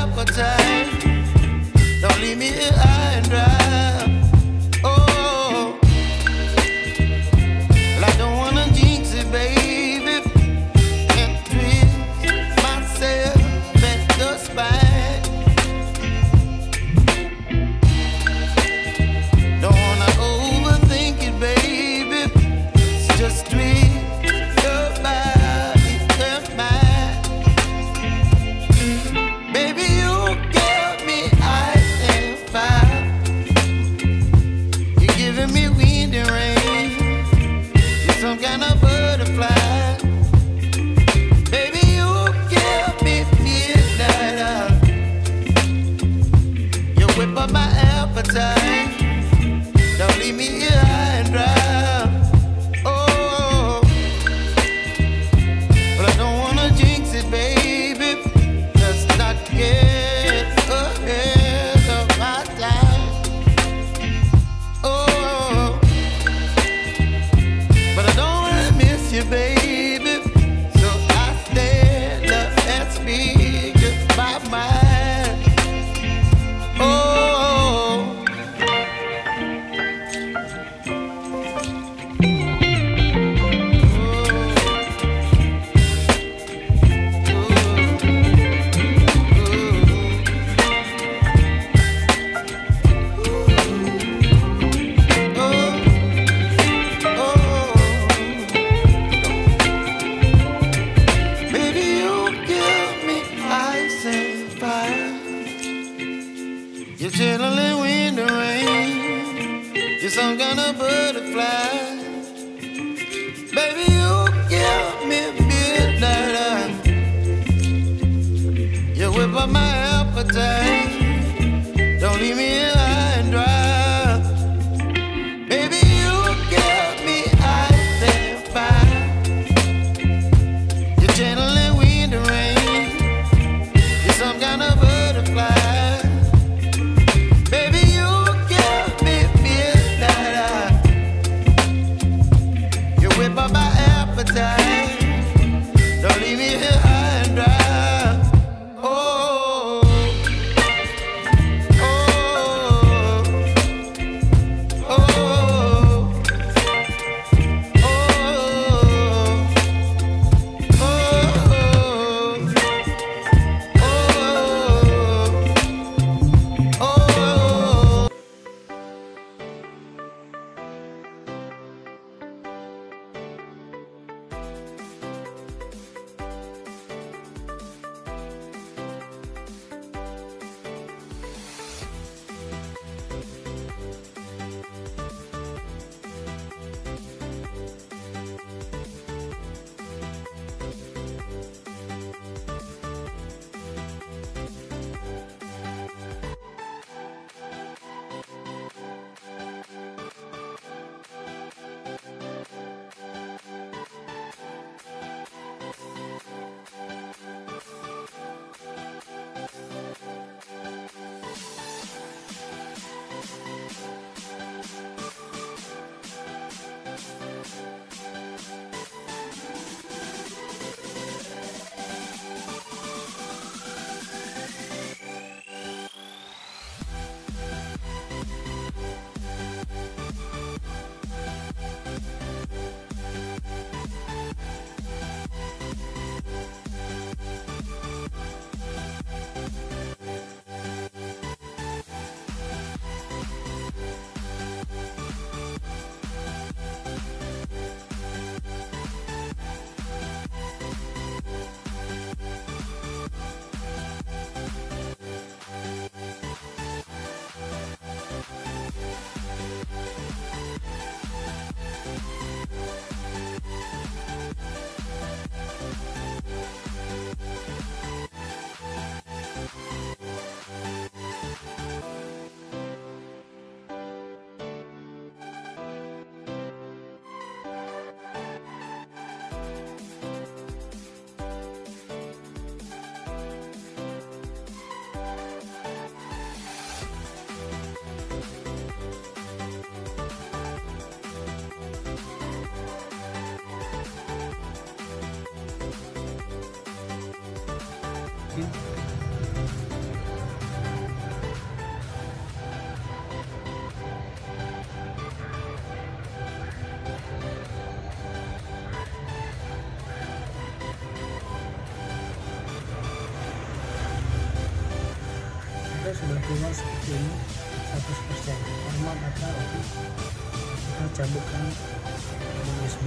appetite. Don't leave me here high and dry. Oh, well, I don't wanna jinx it, baby, and twist myself at the spine. Don't wanna overthink it, baby. It's just twist your body and mine. Baby, you give me ice and fire. You're giving me wind and rain. You're some kind of butterfly. Baby, you give me midnight. You whip up my appetite. Don't leave me here high and dry. Oh, but I don't wanna jinx it, baby. Let's not get ahead of my time. Oh, but I don't wanna miss you, baby. So I stand up and speak just my mind. Oh. Baby, you give me ice and fire. You're chilling wind and rain. You're some kind of butterfly. Baby, you give me midnight. You whip up my appetite. Don't leave me here high and dry. Baby, you give me ice and fire. You're channeling wind and rain. You're some kind of butterfly. Baby, you give me midnight. You whip up my appetite. Don't leave me here high and dry. Oh. kita sudah keluar seperti ini 100%. Format data oke, kita cabutkan USB.